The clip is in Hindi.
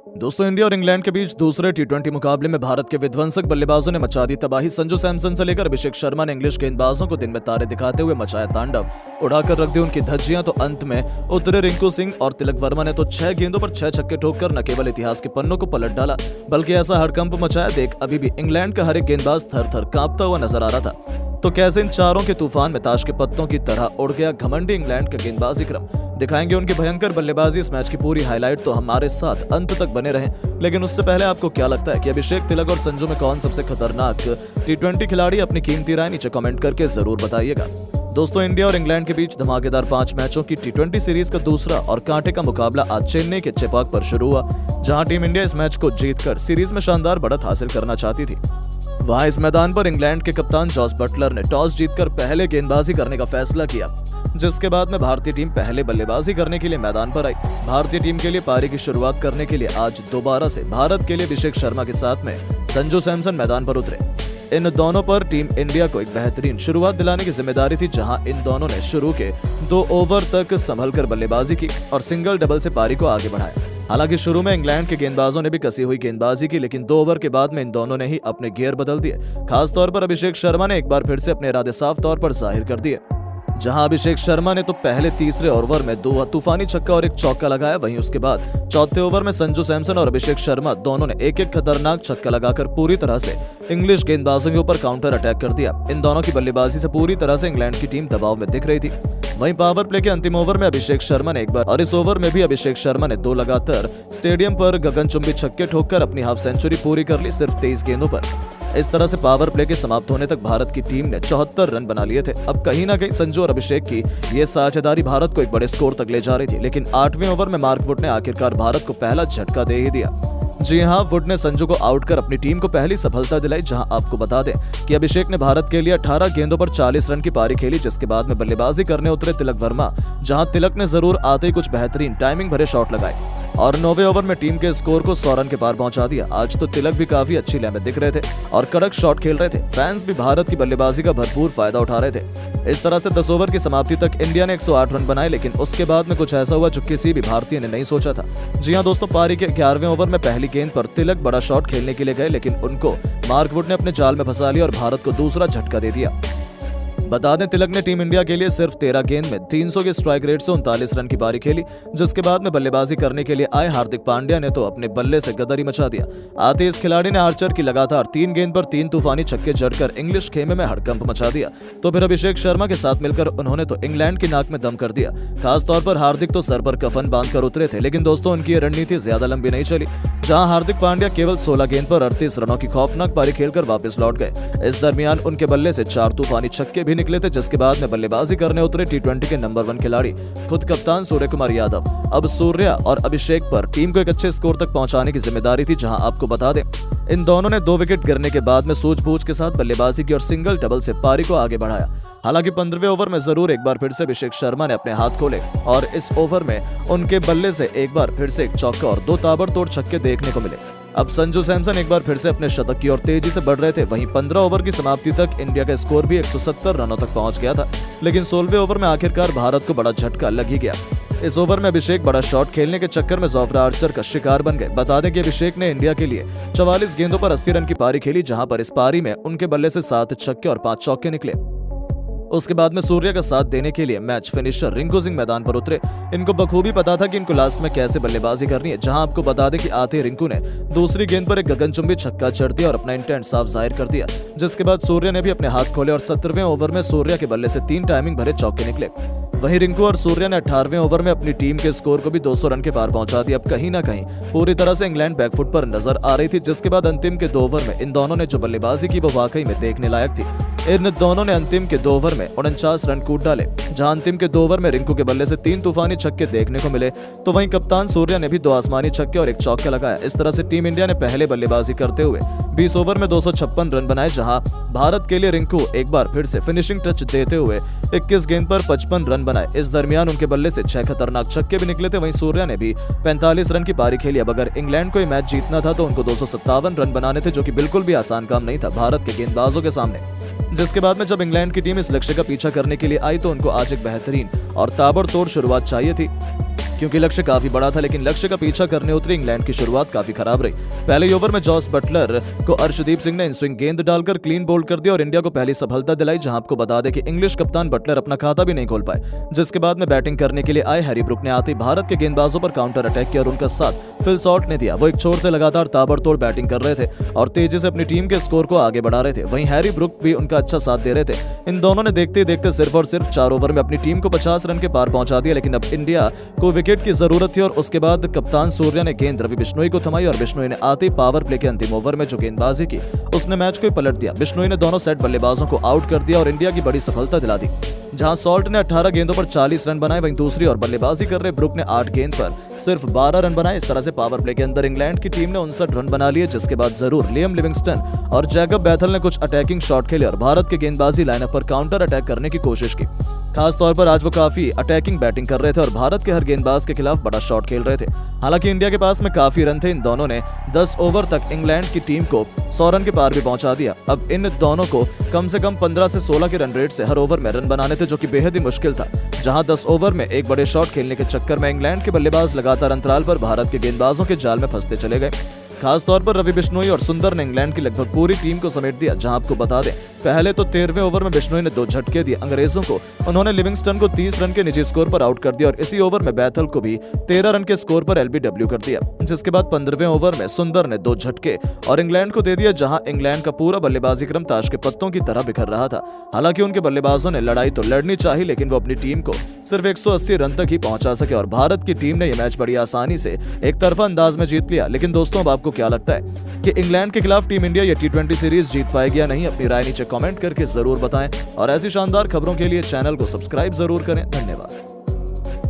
दोस्तों, इंडिया और इंग्लैंड के बीच दूसरे टी20 मुकाबले में भारत के विध्वंसक बल्लेबाजों ने मचा दी तबाही। संजू सैमसन से लेकर अभिषेक शर्मा ने इंग्लिश गेंदबाजों को दिन में तारे दिखाते हुए मचाया तांडव, उड़ाकर रख दी उनकी धज्जियां। तो अंत में उतरे रिंकू सिंह और तिलक वर्मा ने तो 6 गेंदों पर 6 छक्के ठोककर न केवल इतिहास के पन्नों को पलट डाला, बल्कि ऐसा हड़कंप मचाया देख अभी भी इंग्लैंड का हर एक गेंदबाज थर थर कांपता हुआ नजर आ रहा था। तो कैसे इन चारों के तूफान में ताश के पत्तों की तरह उड़ गया घमंडी इंग्लैंड का गेंदबाजी क्रम। दिखाएंगे उनकी भयंकर बल्लेबाजी। इस मैच की पूरी हाईलाइट, तो हमारे साथ अंत तक बने रहें। लेकिन उससे पहले आपको क्या लगता है कि अभिषेक, तिलक और संजू में कौन सबसे खतरनाक टी20 खिलाड़ी? अपनी कीमती राय नीचे कमेंट करके जरूर बताइएगा। दोस्तों, इंडिया और इंग्लैंड के बीच धमाकेदार 5 मैचों की टी20 सीरीज का दूसरा और कांटे का मुकाबला आज चेन्नई के चेपाक पर शुरू हुआ, जहां टीम इंडिया इस मैच को जीतकर सीरीज में शानदार बढ़त हासिल करना चाहती थी। वहां इस मैदान पर इंग्लैंड के कप्तान जॉस बटलर ने टॉस जीतकर पहले गेंदबाजी करने का फैसला किया, जिसके बाद में भारतीय टीम पहले बल्लेबाजी करने के लिए मैदान पर आई। भारतीय टीम के लिए पारी की शुरुआत करने के लिए आज दोबारा से भारत के लिए अभिषेक शर्मा के साथ में संजू सैमसन मैदान पर उतरे। इन दोनों पर टीम इंडिया को एक बेहतरीन शुरुआत दिलाने की जिम्मेदारी थी, जहां इन दोनों ने शुरू के 2 ओवर तक संभलकर बल्लेबाजी की और सिंगल डबल से पारी को आगे बढ़ाया। हालांकि शुरू में इंग्लैंड के गेंदबाजों ने भी कसी हुई गेंदबाजी की, लेकिन 2 ओवर के बाद में इन दोनों ने ही अपने गियर बदल दिए। खास तौर पर अभिषेक शर्मा ने एक बार फिर से अपने इरादे साफ तौर पर जाहिर कर दिए, जहां अभिषेक शर्मा ने तो पहले तीसरे ओवर में 2 तूफानी छक्का और 1 चौका लगाया। वहीं उसके बाद चौथे ओवर में संजू सैमसन और अभिषेक शर्मा दोनों ने एक खतरनाक छक्का लगाकर पूरी तरह से इंग्लिश गेंदबाजों के ऊपर काउंटर अटैक कर दिया। इन दोनों की बल्लेबाजी से पूरी तरह से इंग्लैंड की टीम दबाव में दिख रही थी। वहीं पावर प्ले के अंतिम ओवर में अभिषेक शर्मा ने एक बार और इस ओवर में भी अभिषेक शर्मा ने 2 लगातार स्टेडियम पर गगनचुंबी छक्के ठोककर अपनी हाफ सेंचुरी पूरी कर ली, सिर्फ 23 गेंदों पर। इस तरह से पावर प्ले के समाप्त होने तक भारत की टीम ने 74 रन बना लिए थे। अब कहीं ना कहीं संजू और अभिषेक की ये साझेदारी भारत को एक बड़े स्कोर तक ले जा रही थी, लेकिन 8वें ओवर में मार्क वुड ने आखिरकार भारत को पहला झटका दे ही दिया। जी हां, वुड ने संजू को आउट कर अपनी टीम को पहली सफलता दिलाई। जहां आपको बता दें कि अभिषेक ने भारत के लिए 18 गेंदों पर 40 रन की पारी खेली, जिसके बाद में बल्लेबाजी करने उतरे तिलक वर्मा, जहां तिलक ने जरूर आते ही कुछ बेहतरीन टाइमिंग भरे शॉट लगाए और 9वें ओवर में टीम के स्कोर को 100 रन के पार पहुंचा दिया। आज तो तिलक भी काफी अच्छी लय में दिख रहे थे और कड़क शॉट खेल रहे थे। फैंस भी भारत की बल्लेबाजी का भरपूर फायदा उठा रहे थे। इस तरह से 10 ओवर की समाप्ति तक इंडिया ने 108 रन बनाए, लेकिन उसके बाद में कुछ ऐसा हुआ जो किसी भी भारतीय ने नहीं सोचा था। जी हां दोस्तों, पारी के 11वें ओवर में पहली गेंद पर तिलक बड़ा शॉट खेलने के लिए गए, लेकिन उनको मार्क वुड ने अपने जाल में फंसा लिया और भारत को दूसरा झटका दे दिया। बता दें, तिलक ने टीम इंडिया के लिए सिर्फ 13 गेंद में 300 के स्ट्राइक रेट से 39 रन की पारी खेली, जिसके बाद में बल्लेबाजी करने के लिए आए हार्दिक पांड्या ने तो अपने बल्ले से गदरी मचा दिया। आते इस खिलाड़ी ने आर्चर की लगातार 3 गेंद पर 3 तूफानी छक्के जड़कर इंग्लिश खेमे में हड़कंप मचा दिया। तो फिर अभिषेक शर्मा के साथ मिलकर उन्होंने तो इंग्लैंड की नाक में दम कर दिया। खास तौर पर हार्दिक तो सर पर कफन बांधकर उतरे थे, लेकिन दोस्तों उनकी ये रणनीति ज्यादा लंबी नहीं चली, जहां हार्दिक पांड्या केवल 16 गेंद पर 38 रनों की खौफनाक पारी खेलकर वापस लौट गए। इस दरमियान उनके बल्ले से 4 तूफानी छक्के भी निकले थे, जिसके बाद में बल्लेबाजी करने उतरे टी20 के नंबर 1 खिलाड़ी खुद कप्तान सूर्य कुमार यादव। अब सूर्या और अभिषेक पर टीम को एक अच्छे स्कोर तक पहुंचाने की जिम्मेदारी थी, जहां आपको बता दें इन दोनों ने 2 विकेट गिरने के बाद में सूझबूझ के साथ बल्लेबाजी की और सिंगल डबल से पारी को आगे बढ़ाया। हालांकि 15वें ओवर में जरूर एक बार फिर से अभिषेक शर्मा ने अपने हाथ खोले और इस ओवर में उनके बल्ले से एक बार फिर से 1 चौका और 2 ताबड़तोड़ छक्के देखने को मिले। अब संजू सैमसन एक बार फिर से अपने शतक की ओर तेजी से बढ़ रहे थे। वहीं 15 ओवर की समाप्ति तक इंडिया का स्कोर भी 170 रनों तक पहुंच गया था, लेकिन 16वें ओवर में आखिरकार भारत को बड़ा झटका लग ही गया। इस ओवर में अभिषेक बड़ा शॉट खेलने के चक्कर में जोफ्रा आर्चर का शिकार बन गए। बता दें कि अभिषेक ने इंडिया के लिए 44 गेंदों पर 80 रन की पारी खेली, जहां पर इस पारी में उनके बल्ले से 7 छक्के और 5 चौके निकले। उसके बाद में सूर्य का साथ देने के लिए मैच फिनिशर रिंकू सिंह मैदान पर उतरे। इनको बखूबी पता था कि इनको लास्ट में कैसे बल्लेबाजी करनी है, जहां आपको बता दें कि आते रिंकू ने दूसरी गेंद पर एक गगनचुंबी छक्का जड़ दिया और अपना इंटेंट साफ जाहिर कर दिया, जिसके बाद सूर्य ने भी अपने हाथ खोले और 17वें ओवर में सूर्य के बल्ले से 3 टाइमिंग भरे चौके निकले। वहीं रिंकू और सूर्य ने 18वें ओवर में अपनी टीम के स्कोर को भी 200 रन के पार पहुंचा दिया। अब कहीं ना कहीं पूरी तरह से इंग्लैंड बैकफुट पर नजर आ रही थी, जिसके बाद अंतिम के 2 ओवर में इन दोनों ने जो बल्लेबाजी की वो वाकई में देखने लायक थी। इन दोनों ने अंतिम के 2 ओवर में 49 रन कूट डाले, जहां अंतिम के 2 ओवर में रिंकू के बल्ले से 3 तूफानी छक्के देखने को मिले। तो वहीं कप्तान सूर्य ने भी 2 आसमानी छक्के और 1 चौका लगाया। इस तरह से टीम इंडिया ने पहले बल्लेबाजी करते हुए 20 ओवर में 256 रन बनाए, जहां भारत के लिए रिंकू एक बार फिर से फिनिशिंग टच देते हुए 21 गेंद पर 55 रन बनाए। इस दरमियान उनके बल्ले से 6 खतरनाक छक्के भी निकले थे। वहीं सूर्या ने भी 45 रन की पारी खेली। अब अगर इंग्लैंड को ये मैच जीतना था तो उनको 257 रन बनाने थे, जो कि बिल्कुल भी आसान काम नहीं था भारत के गेंदबाजों के सामने। जिसके बाद में जब इंग्लैंड की टीम इस लक्ष्य का पीछा करने के लिए आई तो उनको आज एक बेहतरीन और ताबड़तोड़ शुरुआत चाहिए थी। क्योंकि लक्ष्य काफी बड़ा था, लेकिन लक्ष्य का पीछा करने उतरी इंग्लैंड की शुरुआत काफी खराब रही। पहले ओवर में जॉस बटलर को अर्शदीप सिंह ने इन स्विंग गेंद डालकर क्लीन बोल्ड कर दिया और इंडिया को पहली सफलता दिलाई, जहां आपको बता दें कि इंग्लिश कप्तान बटलर अपना खाता भी नहीं खोल पाए। जिसके बाद में बैटिंग करने के लिए आए हैरी ब्रुक ने आते ही भारत के गेंदबाजों पर काउंटर अटैक किया और उनका साथ फिल सॉल्ट ने दिया। वो एक छोर से लगातार ताबड़तोड़ बैटिंग कर रहे थे और तेजी से अपनी टीम के स्कोर को आगे बढ़ा रहे थे। वहीं हैरी ब्रुक भी उनका अच्छा साथ दे रहे थे। इन दोनों ने देखते ही देखते सिर्फ और सिर्फ 4 ओवर में अपनी टीम को 50 रन के पार पहुंचा दिया, लेकिन अब इंडिया को विकेट की जरूरत थी और उसके बाद कप्तान सूर्या ने गेंद रवि बिश्नोई को थमाई और बिश्नोई ने आते ही पावर प्ले के अंतिम ओवर में जो गेंदबाजी की उसने मैच को पलट दिया। बिश्नोई ने दोनों सेट बल्लेबाजों को आउट कर दिया और इंडिया की बड़ी सफलता दिला दी। जहां सॉल्ट ने 18 गेंदों पर 40 रन बनाए, वहीं दूसरी ओर बल्लेबाजी कर रहे ब्रुक ने 8 गेंद पर सिर्फ 12 रन बनाए। इस तरह से पावर प्ले के अंदर इंग्लैंड की टीम ने 59 रन बना लिए, जिसके बाद जरूर लियम लिविंगस्टन और जैकब बैथल ने कुछ अटैकिंग शॉट खेले और भारत के गेंदबाजी लाइनअप पर काउंटर अटैक करने की कोशिश की। खास तौर पर आज वो काफी अटैकिंग बैटिंग कर रहे थे और भारत के हर गेंदबाज के खिलाफ बड़ा शॉट खेल रहे थे। हालांकि इंडिया के पास में काफी रन थे। इन दोनों ने 10 ओवर तक इंग्लैंड की टीम को 100 रन के पार भी पहुंचा दिया। अब इन दोनों को कम से कम 15 से 16 के रन रेट से हर ओवर में रन बनाने थे, जो कि बेहद ही मुश्किल था। जहां 10 ओवर में एक बड़े शॉट खेलने के चक्कर में इंग्लैंड के बल्लेबाज लगातार अंतराल पर भारत के गेंदबाजों के जाल में फंसते चले गए। खास तौर पर रवि बिश्नोई और सुंदर ने इंग्लैंड की लगभग पूरी टीम को समेट दिया। जहां आपको बता दें, पहले तो 13वें ओवर में बिश्नोई ने 2 झटके दिए अंग्रेजों को। उन्होंने लिविंगस्टन को 30 रन के निजी स्कोर पर आउट कर दिया और इसी ओवर में बैथल को भी 13 रन के स्कोर पर एलबीडब्ल्यू कर दिया। जिसके बाद 15वें ओवर में सुंदर ने 2 झटके और इंग्लैंड को दे दिया, जहां इंग्लैंड का पूरा बल्लेबाजी क्रम ताश के पत्तों की तरह बिखर रहा था। हालांकि उनके बल्लेबाजों ने लड़ाई तो लड़नी चाहिए, लेकिन वो अपनी टीम को सिर्फ 180 रन तक ही पहुंचा सके और भारत की टीम ने यह मैच बड़ी आसानी से एक तरफा अंदाज में जीत लिया। लेकिन दोस्तों, अब आपको क्या लगता है कि इंग्लैंड के खिलाफ टीम इंडिया ये T20 सीरीज जीत पाएगी या नहीं? अपनी राय नीचे कमेंट करके जरूर बताएं और ऐसी शानदार खबरों के लिए चैनल को सब्सक्राइब जरूर करें। धन्यवाद।